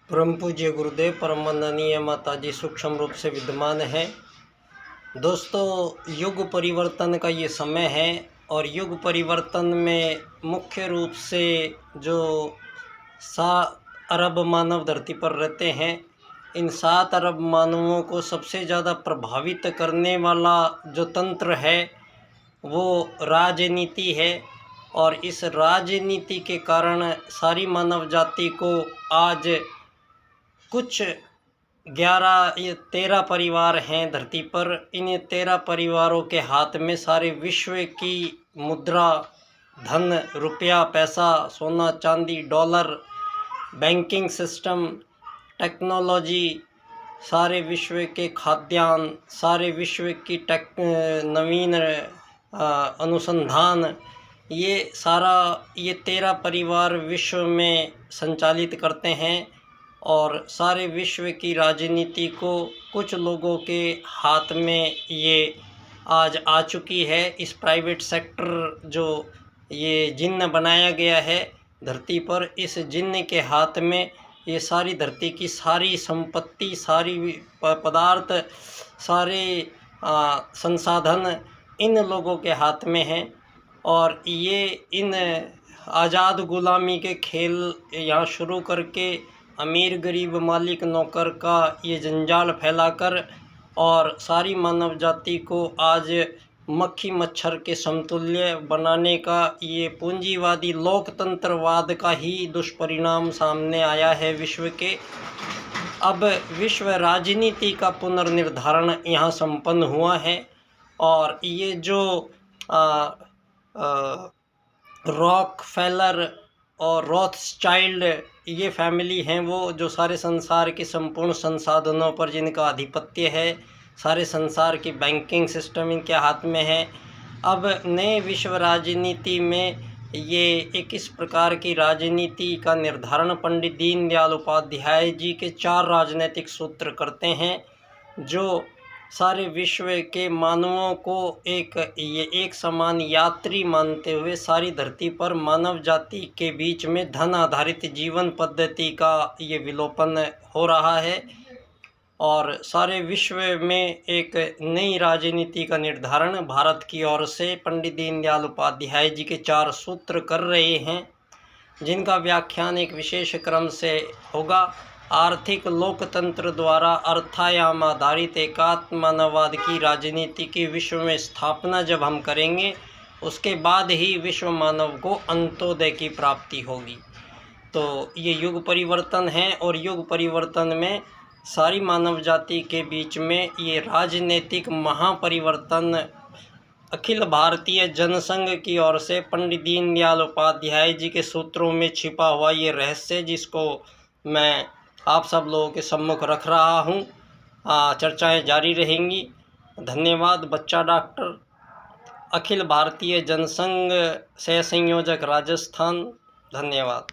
परम पूज्य गुरुदेव परम वंदनीय माताजी सूक्ष्म रूप से विद्यमान है। दोस्तों, युग परिवर्तन का ये समय है और युग परिवर्तन में मुख्य रूप से जो 7 अरब मानव धरती पर रहते हैं, इन 7 अरब मानवों को सबसे ज़्यादा प्रभावित करने वाला जो तंत्र है वो राजनीति है। और इस राजनीति के कारण सारी मानव जाति को आज कुछ 11 या 13 परिवार हैं धरती पर। इन 13 परिवारों के हाथ में सारे विश्व की मुद्रा, धन, रुपया, पैसा, सोना, चांदी, डॉलर, बैंकिंग सिस्टम, टेक्नोलॉजी, सारे विश्व के खाद्यान्न, सारे विश्व की नवीन अनुसंधान, ये 13 परिवार विश्व में संचालित करते हैं। और सारे विश्व की राजनीति को कुछ लोगों के हाथ में ये आज आ चुकी है। इस प्राइवेट सेक्टर जो ये जिन्न बनाया गया है धरती पर, इस जिन्न के हाथ में ये सारी धरती की सारी संपत्ति, सारी पदार्थ, सारे संसाधन इन लोगों के हाथ में हैं। और ये इन आज़ाद गुलामी के खेल यहाँ शुरू करके अमीर गरीब मालिक नौकर का ये जंजाल फैलाकर और सारी मानव जाति को आज मक्खी मच्छर के समतुल्य बनाने का ये पूंजीवादी लोकतंत्रवाद का ही दुष्परिणाम सामने आया है विश्व के। अब विश्व राजनीति का पुनर्निर्धारण यहाँ संपन्न हुआ है। और ये जो रॉकफेलर और रॉथस्चाइल्ड ये फैमिली हैं, वो जो सारे संसार के संपूर्ण संसाधनों पर जिनका आधिपत्य है, सारे संसार की बैंकिंग सिस्टम इनके हाथ में है। अब नए विश्व राजनीति में ये एक इस प्रकार की राजनीति का निर्धारण पंडित दीनदयाल उपाध्याय जी के 4 राजनीतिक सूत्र करते हैं, जो सारे विश्व के मानवों को एक समान यात्री मानते हुए सारी धरती पर मानव जाति के बीच में धन आधारित जीवन पद्धति का ये विलोपन हो रहा है। और सारे विश्व में एक नई राजनीति का निर्धारण भारत की ओर से पंडित दीनदयाल उपाध्याय जी के 4 सूत्र कर रहे हैं, जिनका व्याख्यान एक विशेष क्रम से होगा। आर्थिक लोकतंत्र द्वारा अर्थायाम आधारित एकात्म मानववाद की राजनीति की विश्व में स्थापना जब हम करेंगे, उसके बाद ही विश्व मानव को अंत्योदय की प्राप्ति होगी। तो ये युग परिवर्तन है और युग परिवर्तन में सारी मानव जाति के बीच में ये राजनीतिक महापरिवर्तन अखिल भारतीय जनसंघ की ओर से पंडित दीनदयाल उपाध्याय जी के सूत्रों में छिपा हुआ ये रहस्य, जिसको मैं आप सब लोगों के सम्मुख रख रहा हूँ। चर्चाएं जारी रहेंगी। धन्यवाद। बच्चा डॉक्टर, अखिल भारतीय जनसंघ सह संयोजक राजस्थान। धन्यवाद।